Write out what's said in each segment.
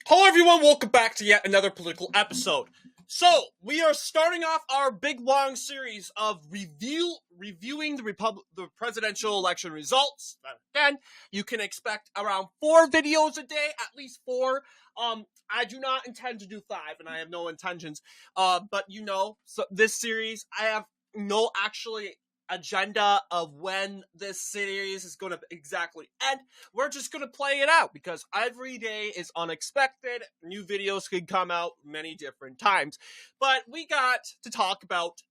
Hello, everyone. Welcome back to yet another political episode. So we are starting off our big long series of reviewing the presidential election results. Again, you can expect around 4 videos a day, at least 4. I do not intend to do 5, and I have no intentions. But so this series, I have no actually agenda of when this series is going to exactly end. We're just going to play it out because every day is unexpected. New videos could come out many different times. But we got to talk about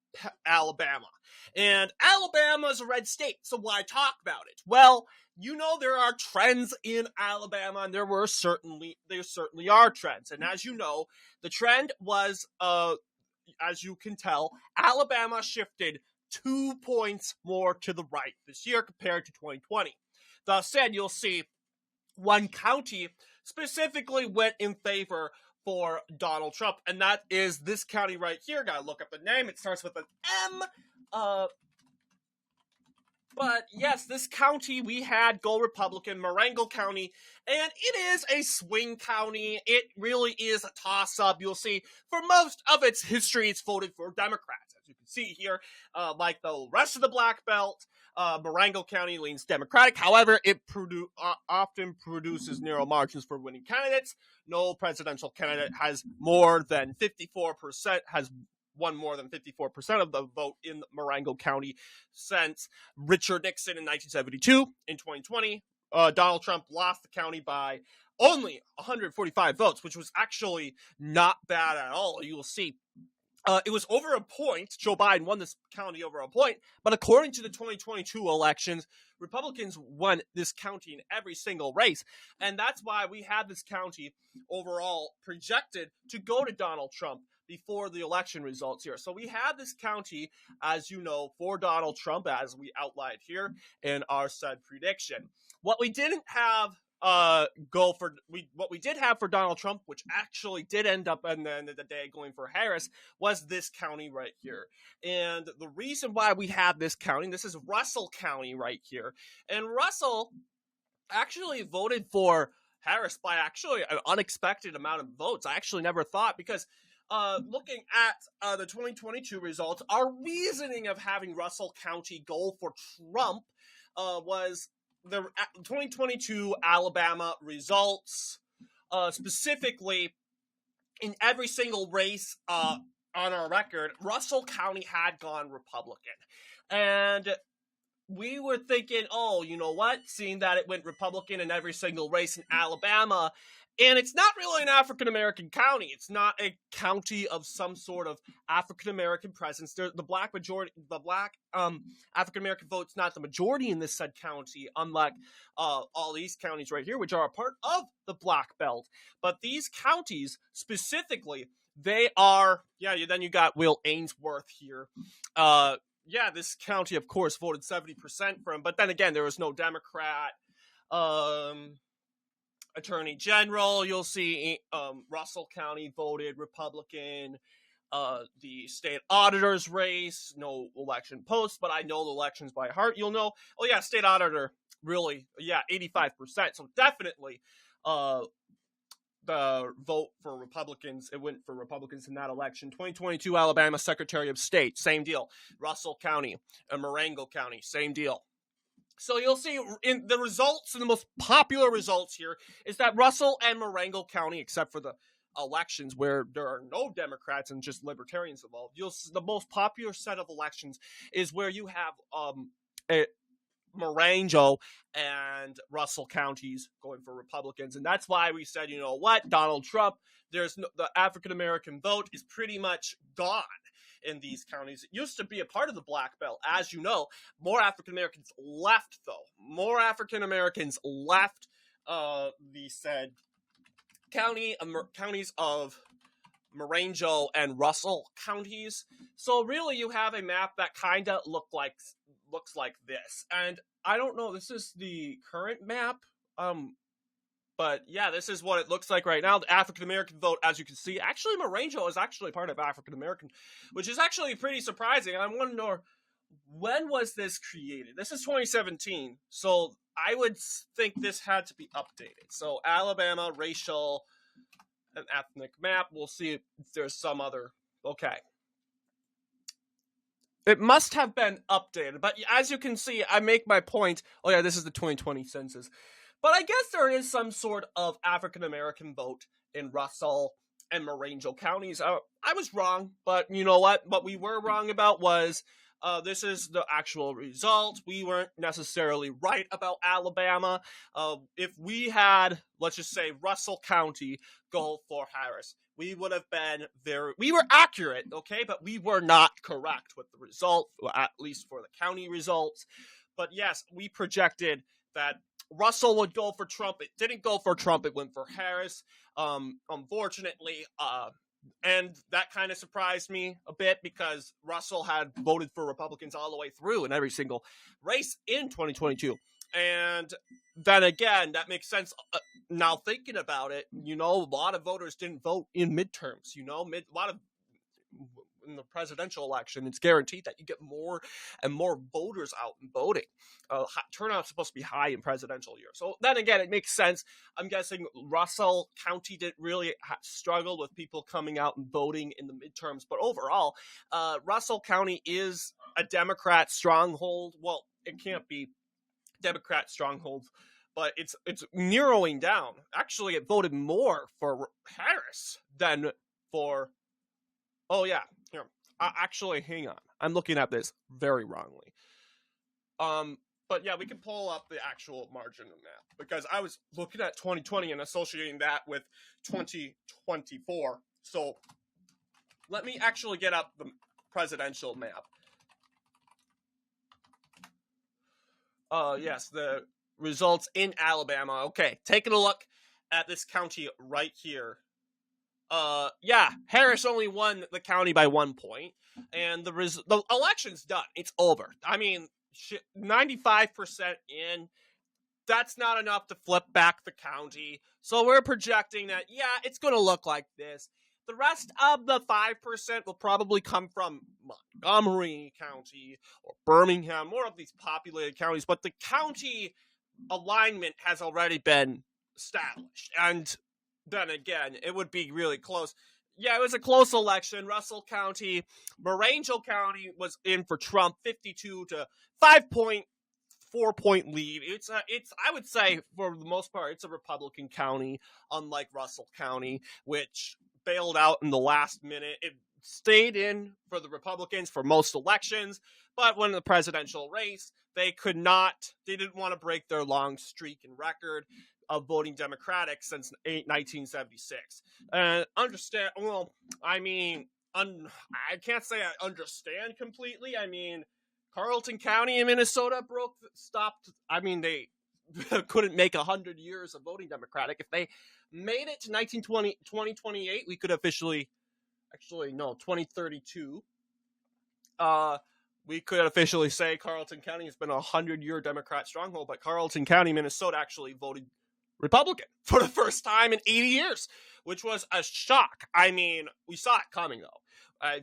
Alabama. And Alabama is a red state, so why talk about it? Well, there are trends in Alabama, and there certainly are trends. And as you know, the trend was, as you can tell, Alabama shifted 2 points more to the right this year compared to 2020. Thus said, you'll see one county specifically went in favor for Donald Trump, and that is this county right here. Gotta look up the name. It starts with an M. But yes, this county, we had Go Republican, Marengo County, and it is a swing county. It really is a toss-up. You'll see, for most of its history, it's voted for Democrats. As you can see here, like the rest of the Black Belt, Marengo County leans Democratic. However, it often produces narrow margins for winning candidates. No presidential candidate has more than 54%, has won more than 54% of the vote in Marengo County since Richard Nixon in 1972. In 2020, Donald Trump lost the county by only 145 votes, which was actually not bad at all. You will see. It was over a point. Joe Biden won this county over a point, but according to the 2022 elections, Republicans won this county in every single race, and that's why we had this county overall projected to go to Donald Trump before the election results here. So we had this county, as you know, for Donald Trump, as we outlined here in our said prediction. What we didn't have what we did have for Donald Trump, which actually did end up at the end of the day going for Harris, was this county right here. And the reason why we had this county, this is Russell County right here. And Russell actually voted for Harris by actually an unexpected amount of votes. I actually never thought, because looking at the 2022 results, our reasoning of having Russell County go for Trump was the 2022 Alabama results, specifically in every single race on our record, Russell County had gone Republican. And we were thinking, oh, you know what? Seeing that it went Republican in every single race in Alabama, and it's not really an African-American county. It's not a county of some sort of African-American presence. The black African-American vote's not the majority in this said county, unlike all these counties right here, which are a part of the Black Belt. But these counties specifically, they are, then you got Will Ainsworth here. This county, of course, voted 70% for him. But then again, there was no Democrat. Attorney General, you'll see Russell County voted Republican. The state auditor's race, no election post, but I know the elections by heart. You'll know, state auditor, really, 85%. So definitely the vote for Republicans, it went for Republicans in that election. 2022 Alabama Secretary of State, same deal. Russell County and Marengo County, same deal. So you'll see in the results, and the most popular results here is that Russell and Marengo County, except for the elections where there are no Democrats and just libertarians involved, the most popular set of elections is where you have Marengo and Russell counties going for Republicans. And that's why we said, you know what, Donald Trump, the African-American vote is pretty much gone in these counties. It used to be a part of the Black Belt. As you know, more African-Americans left, though. More African-Americans left the said counties of Marengo and Russell counties. So really, you have a map that kind of looks like this. And I don't know, this is the current map. But yeah, this is what it looks like right now. The African-American vote, as you can see, actually Marengo is actually part of African-American, which is actually pretty surprising. I want to know, when was this created? This is 2017, so I would think this had to be updated. So Alabama racial an ethnic map. We'll see if there's some other. Okay. It must have been updated, but as you can see, I make my point. Oh yeah, this is the 2020 census. But I guess there is some sort of African-American vote in Russell and Marangeau counties. I was wrong, but you know what? What we were wrong about was this is the actual result. We weren't necessarily right about Alabama. If we had, let's just say, Russell County go for Harris, we would have been we were accurate, okay, but we were not correct with the result, at least for the county results. But yes, we projected that Russell would go for Trump. It didn't go for Trump. It went for Harris. Unfortunately, and that kind of surprised me a bit because Russell had voted for Republicans all the way through in every single race in 2022. And then again, that makes sense. Now thinking about it, a lot of voters didn't vote in midterms. A lot of in the presidential election, it's guaranteed that you get more and more voters out and voting. Turnout's supposed to be high in presidential year. So then again, it makes sense. I'm guessing Russell County didn't really struggle with people coming out and voting in the midterms. But overall, Russell County is a Democrat stronghold. Well, it can't be Democrat stronghold, but it's narrowing down. Actually, it voted more for Harris than for. Oh yeah, here. Actually, hang on. I'm looking at this very wrongly. But yeah, we can pull up the actual margin now because I was looking at 2020 and associating that with 2024. So let me actually get up the presidential map. Yes, the results in Alabama. Okay, taking a look at this county right here. Yeah, Harris only won the county by 1 point, and the election's done. It's over. I mean, 95% in. That's not enough to flip back the county. So we're projecting that, yeah, it's going to look like this. The rest of the 5% will probably come from Montgomery County or Birmingham, more of these populated counties. But the county alignment has already been established. And then again, it would be really close. Yeah, it was a close election. Russell County, Marangeau County was in for Trump, 52 to 5.4-point lead. It's I would say for the most part, it's a Republican county, unlike Russell County, which bailed out in the last minute. It stayed in for the Republicans for most elections, but when the presidential race, they didn't want to break their long streak and record of voting Democratic since 1976. And I can't say I understand completely. I mean, Carleton County in Minnesota they couldn't make 100 years of voting Democratic. If they made it to 2028, we could 2032. We could officially say Carleton County has been a 100-year Democrat stronghold, but Carleton County, Minnesota actually voted Republican for the first time in 80 years, which was a shock. I mean, we saw it coming, though. I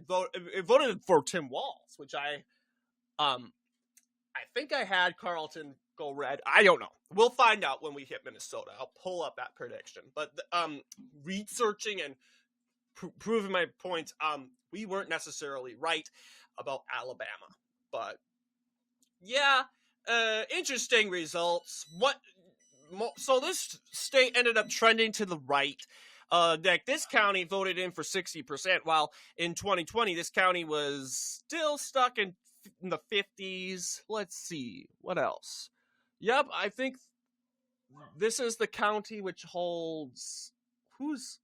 voted for Tim Walz, which I think I had Carleton go red. I don't know. We'll find out when we hit Minnesota. I'll pull up that prediction. But researching and proving my point, we weren't necessarily right about Alabama. But yeah, interesting results. So this state ended up trending to the right. This county voted in for 60%, while in 2020, this county was still stuck in the 50s. Let's see. What else? Yep, I think this is the county which holds... Who's...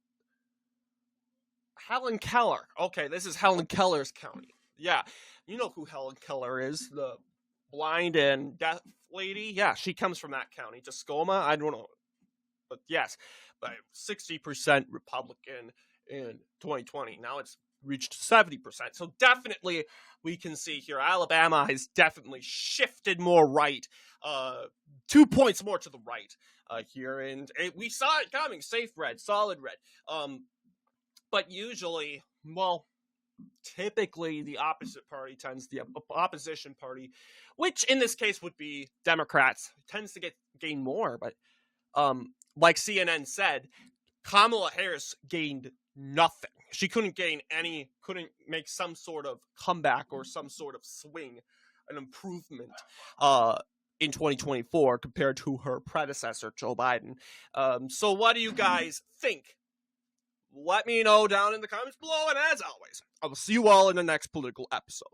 Helen Keller. Okay, this is Helen Keller's county. Yeah, you know who Helen Keller is, the blind and deaf lady. Yeah, she comes from that county. Tascoma, I don't know. But yes, but 60% Republican in 2020. Now it's reached 70%. So definitely we can see here Alabama has definitely shifted more right. 2 points more to the right here. And we saw it coming. Safe red, solid red. But usually, typically the opposite party the opposition party, which in this case would be Democrats, tends to gain more. But like CNN said, Kamala Harris gained nothing. She couldn't make some sort of comeback or some sort of swing, an improvement in 2024 compared to her predecessor, Joe Biden. So what do you guys think? Let me know down in the comments below, and as always, I will see you all in the next political episode.